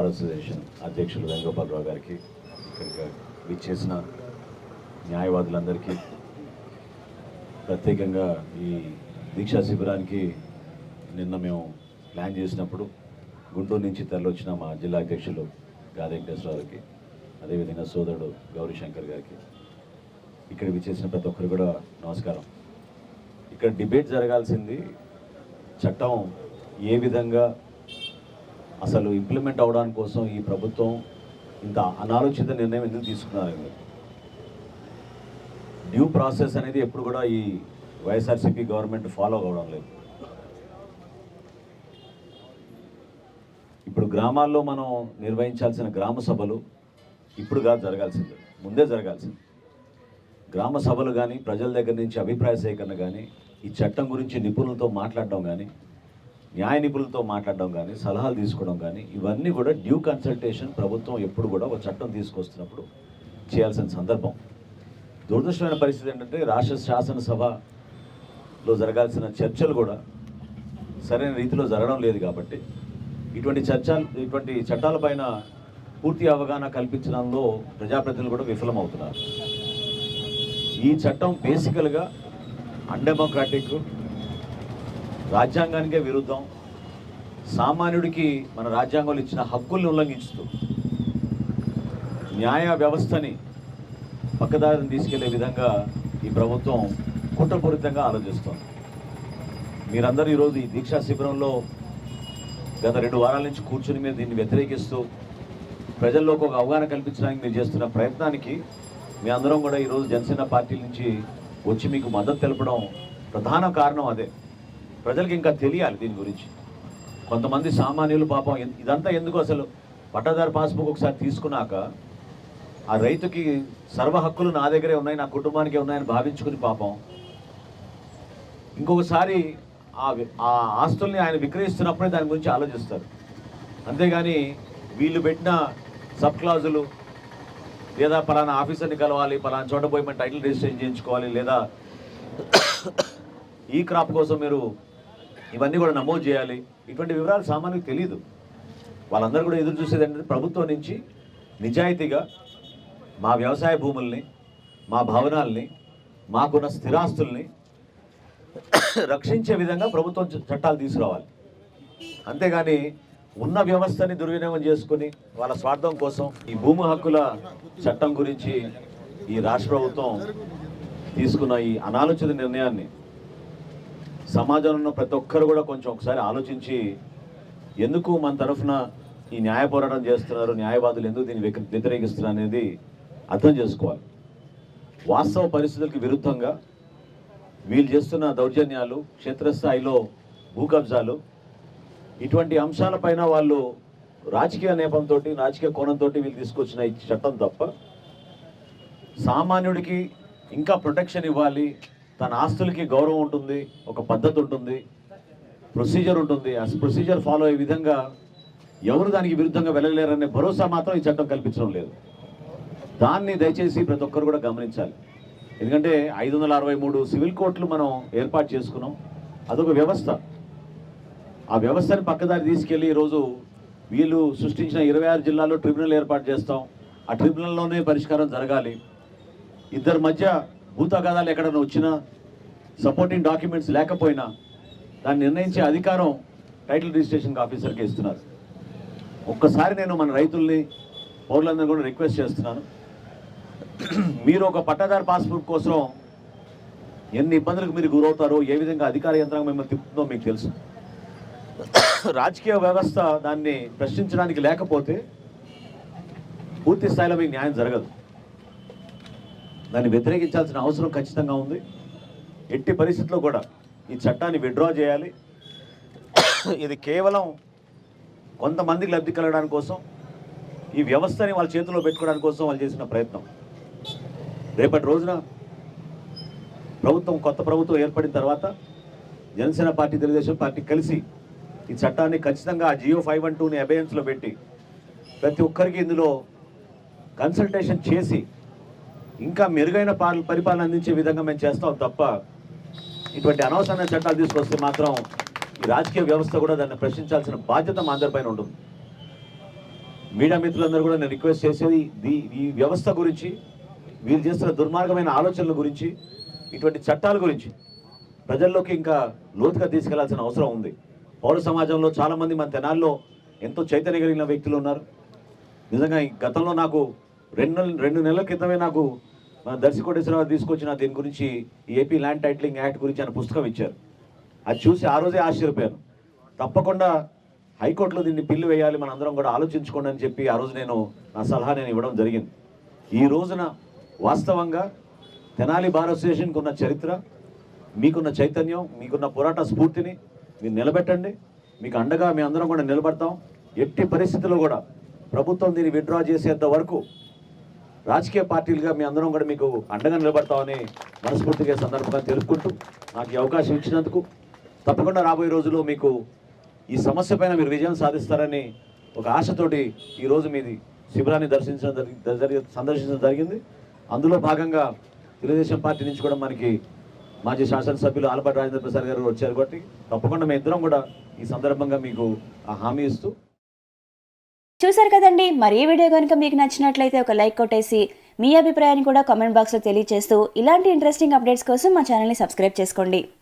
Bar association అధ్యక్షులు వేణుగోపాలరావు గారికి, ఇక్కడికి విచ్చేసిన న్యాయవాదులందరికీ, ప్రత్యేకంగా ఈ దీక్షా శిబిరానికి నిన్న మేము ప్లాన్ చేసినప్పుడు గుంటూరు నుంచి తరలివచ్చిన మా జిల్లా అధ్యక్షులు గాది వెంకటేశ్వరరావుకి, అదేవిధంగా సోదరుడు గౌరీశంకర్ గారికి, ఇక్కడ విచ్చేసిన ప్రతి ఒక్కరు కూడా నమస్కారం. ఇక్కడ డిబేట్ జరగాల్సింది చట్టం ఏ విధంగా అసలు ఇంప్లిమెంట్ అవడానికి కోసం ఈ ప్రభుత్వం ఇంత అనాలోచిత నిర్ణయం ఎందుకు తీసుకున్నారండి. డ్యూ ప్రాసెస్ అనేది ఎప్పుడు కూడా ఈ వైఎస్ఆర్సీపీ గవర్నమెంట్ ఫాలో అవ్వడం లేదు. ఇప్పుడు గ్రామాల్లో మనం నిర్వహించాల్సిన గ్రామ సభలు ఇప్పుడుగా జరగాల్సింది, ముందే జరగాల్సింది. గ్రామ సభలు కానీ, ప్రజల దగ్గర నుంచి అభిప్రాయ సేకరణ కానీ, ఈ చట్టం గురించి నిపుణులతో మాట్లాడడం కానీ, న్యాయ నిపుణులతో మాట్లాడడం కానీ, సలహాలు తీసుకోవడం కానీ, ఇవన్నీ కూడా డ్యూ కన్సల్టేషన్ ప్రభుత్వం ఎప్పుడు కూడా ఒక చట్టం తీసుకొస్తున్నప్పుడు చేయాల్సిన సందర్భం. దురదృష్టమైన పరిస్థితి ఏంటంటే రాష్ట్ర శాసనసభలో జరగాల్సిన చర్చలు కూడా సరైన రీతిలో జరగడం లేదు. కాబట్టి ఇటువంటి చట్టాలపైన పూర్తి అవగాహన కల్పించడంలో ప్రజాప్రతినిధులు కూడా విఫలమవుతున్నారు. ఈ చట్టం బేసికల్గా అన్డెమోక్రాటిక్, రాజ్యాంగానికే విరుద్ధం, సామాన్యుడికి మన రాజ్యాంగంలో ఇచ్చిన హక్కుల్ని ఉల్లంఘిస్తూ న్యాయ వ్యవస్థని పక్కదారిని తీసుకెళ్లే విధంగా ఈ ప్రభుత్వం కుట్రపూరితంగా ఆలోచిస్తోంది. మీరందరూ ఈరోజు ఈ దీక్షా శిబిరంలో గత 2 వారాల నుంచి కూర్చుని మీరు దీన్ని వ్యతిరేకిస్తూ ప్రజల్లోకి ఒక అవగాహన కల్పించడానికి మీరు చేస్తున్న ప్రయత్నానికి మీ అందరం కూడా ఈరోజు జనసేన పార్టీ నుంచి వచ్చి మీకు మద్దతు తెలపడం ప్రధాన కారణం అదే. ప్రజలకు ఇంకా తెలియాలి దీని గురించి. కొంతమంది సామాన్యులు పాపం ఇదంతా ఎందుకు, అసలు పట్టాదారు పాస్బుక్ ఒకసారి తీసుకున్నాక ఆ రైతుకి సర్వ హక్కులు నా దగ్గరే ఉన్నాయి, నా కుటుంబానికే ఉన్నాయని భావించుకుని పాపం ఇంకొకసారి ఆ ఆస్తుల్ని ఆయన విక్రయిస్తున్నప్పుడే దాని గురించి ఆలోచిస్తారు. అంతేగాని వీళ్ళు పెట్టిన సబ్ క్లాజులు, లేదా పలానా ఆఫీసర్ని కలవాలి, పలానా చోట పోయి మన టైటిల్ రిజిస్ట్రేషన్ చేయించుకోవాలి, లేదా ఈ క్రాప్ కోసం మీరు ఇవన్నీ కూడా నమోదు చేయాలి, ఇటువంటి వివరాలు సామాన్యులకు తెలియదు. వాళ్ళందరూ కూడా ఎదురు చూసేది ఏంటంటే ప్రభుత్వం నుంచి నిజాయితీగా మా వ్యవసాయ భూముల్ని, మా భవనాల్ని, మాకున్న స్థిరాస్తుల్ని రక్షించే విధంగా ప్రభుత్వం చట్టాలు తీసుకురావాలి. అంతేగాని ఉన్న వ్యవస్థని దుర్వినియోగం చేసుకుని వాళ్ళ స్వార్థం కోసం ఈ భూమి హక్కుల చట్టం గురించి ఈ రాష్ట్ర ప్రభుత్వం తీసుకున్న ఈ అనాలోచిత నిర్ణయాన్ని సమాజంలో ఉన్న ప్రతి ఒక్కరు కూడా కొంచెం ఒకసారి ఆలోచించి ఎందుకు మన తరఫున ఈ న్యాయ పోరాటం చేస్తున్నారు, న్యాయవాదులు ఎందుకు దీన్ని వ్యతిరేకిస్తున్నారు అనేది అర్థం చేసుకోవాలి. వాస్తవ పరిస్థితులకు విరుద్ధంగా వీళ్ళు చేస్తున్న దౌర్జన్యాలు, క్షేత్రస్థాయిలో భూ కబ్జాలు, ఇటువంటి అంశాలపైన వాళ్ళు రాజకీయ నేపంతో, రాజకీయ కోణంతో వీళ్ళు తీసుకొచ్చిన ఈ చట్టం తప్ప సామాన్యుడికి ఇంకా ప్రొటెక్షన్ ఇవ్వాలి, తన ఆస్తులకి గౌరవం ఉంటుంది, ఒక పద్ధతి ఉంటుంది, ప్రొసీజర్ ఉంటుంది, ఆ ప్రొసీజర్ ఫాలో అయ్యే విధంగా ఎవరు దానికి విరుద్ధంగా వెళ్ళలేరనే భరోసా మాత్రం ఈ చట్టం కల్పించడం లేదు. దాన్ని దయచేసి ప్రతి ఒక్కరు కూడా గమనించాలి. ఎందుకంటే 563 సివిల్ కోర్టులు మనం ఏర్పాటు చేసుకున్నాం, అదొక వ్యవస్థ. ఆ వ్యవస్థని పక్కదారి తీసుకెళ్ళి ఈరోజు వీళ్ళు సృష్టించిన 26 జిల్లాల్లో ట్రిబ్యునల్ ఏర్పాటు చేస్తాం, ఆ ట్రిబ్యునల్లోనే పరిష్కారం జరగాలి. ఇద్దరి మధ్య భూతగాదాలు ఎక్కడైనా వచ్చినా, సపోర్టింగ్ డాక్యుమెంట్స్ లేకపోయినా దాన్ని నిర్ణయించే అధికారం టైటిల్ రిజిస్ట్రేషన్ ఆఫీసర్కి ఇస్తున్నారు. ఒక్కసారి నేను మన రైతుల్ని, పౌరులందరూ కూడా రిక్వెస్ట్ చేస్తున్నాను, మీరు ఒక పట్టాదారు పాస్బుక్ కోసం ఎన్ని ఇబ్బందులకు మీరు గురవుతారో, ఏ విధంగా అధికార యంత్రాంగం మిమ్మల్ని తిప్పుతుందో మీకు తెలుసు. రాజకీయ వ్యవస్థ దాన్ని ప్రశ్నించడానికి లేకపోతే పూర్తి స్థాయిలో మీకు న్యాయం జరగదు. దాన్ని వ్యతిరేకించాల్సిన అవసరం ఖచ్చితంగా ఉంది. ఎట్టి పరిస్థితుల్లో కూడా ఈ చట్టాన్ని విత్డ్రా చేయాలి. ఇది కేవలం కొంతమందికి లబ్ధి కలగడానికి కోసం, ఈ వ్యవస్థని వాళ్ళ చేతిలో పెట్టుకోవడానికి కోసం వాళ్ళు చేసిన ప్రయత్నం. రేపటి రోజున కొత్త ప్రభుత్వం ఏర్పడిన తర్వాత జనసేన పార్టీ, తెలుగుదేశం పార్టీ కలిసి ఈ చట్టాన్ని ఖచ్చితంగా ఆ జియో 512ని అబెయన్స్లో పెట్టి ప్రతి ఒక్కరికి ఇందులో కన్సల్టేషన్ చేసి ఇంకా మెరుగైన పరిపాలన అందించే విధంగా మేము చేస్తాం తప్ప ఇటువంటి అనవసరమైన చట్టాలు తీసుకొస్తే మాత్రం ఈ రాజకీయ వ్యవస్థ కూడా దాన్ని ప్రశ్నించాల్సిన బాధ్యత మా అందరిపైన ఉంటుంది. మీడియా మిత్రులందరూ కూడా నేను రిక్వెస్ట్ చేసేది ఈ వ్యవస్థ గురించి, వీళ్ళు చేస్తున్న దుర్మార్గమైన ఆలోచనల గురించి, ఇటువంటి చట్టాల గురించి ప్రజల్లోకి ఇంకా లోతుగా తీసుకెళ్లాల్సిన అవసరం ఉంది. పౌర సమాజంలో చాలామంది మన తెనాల్లో ఎంతో చైతన్య కలిగిన వ్యక్తులు ఉన్నారు. నిజంగా ఈ గతంలో నాకు రెండు నెలల క్రితమే నాకు మన దర్శికోటేశ్వరరావు తీసుకొచ్చిన దీని గురించి ఏపీ ల్యాండ్ టైటిలింగ్ యాక్ట్ గురించి ఆయన పుస్తకం ఇచ్చారు. అది చూసి ఆ రోజే ఆశ్చర్యపోయాను. తప్పకుండా హైకోర్టులో దీన్ని పిల్లు వేయాలి, మన అందరం కూడా ఆలోచించుకోండి అని చెప్పి ఆ రోజు నా సలహా ఇవ్వడం జరిగింది. ఈ రోజున వాస్తవంగా తెనాలి బార్ అసోసియేషన్కి ఉన్న చరిత్ర, మీకున్న చైతన్యం, మీకున్న పోరాట స్ఫూర్తిని మీరు నిలబెట్టండి. మీకు అండగా మీ అందరం కూడా నిలబడతాం. ఎట్టి పరిస్థితుల్లో కూడా ప్రభుత్వం దీన్ని విత్డ్రా చేసేంత వరకు రాజకీయ పార్టీలుగా మీ అందరం కూడా మీకు అండగా నిలబడతామని మనస్ఫూర్తిగా సందర్భంగా తెలుపుకుంటూ నాకు ఈ అవకాశం ఇచ్చినందుకు తప్పకుండా రాబోయే రోజుల్లో మీకు ఈ సమస్య పైన మీరు విజయం సాధిస్తారని ఒక ఆశతోటి ఈరోజు మీది శిబిరాన్ని సందర్శించడం జరిగింది. అందులో భాగంగా తెలుగుదేశం పార్టీ నుంచి కూడా మనకి మాజీ శాసనసభ్యులు ఆలపాటి రాజేంద్ర ప్రసాద్ గారు వచ్చారు. కాబట్టి తప్పకుండా మీ ఇద్దరం కూడా ఈ సందర్భంగా మీకు ఆ హామీ ఇస్తూ. చూసారు కదండి, మరి ఈ వీడియో కనుక మీకు నచ్చినట్లయితే ఒక లైక్ కొట్టేసి మీ అభిప్రాయాన్ని కూడా కామెంట్ బాక్స్లో తెలియజేస్తూ ఇలాంటి ఇంట్రెస్టింగ్ అప్డేట్స్ కోసం మా ఛానల్ని సబ్స్క్రైబ్ చేసుకోండి.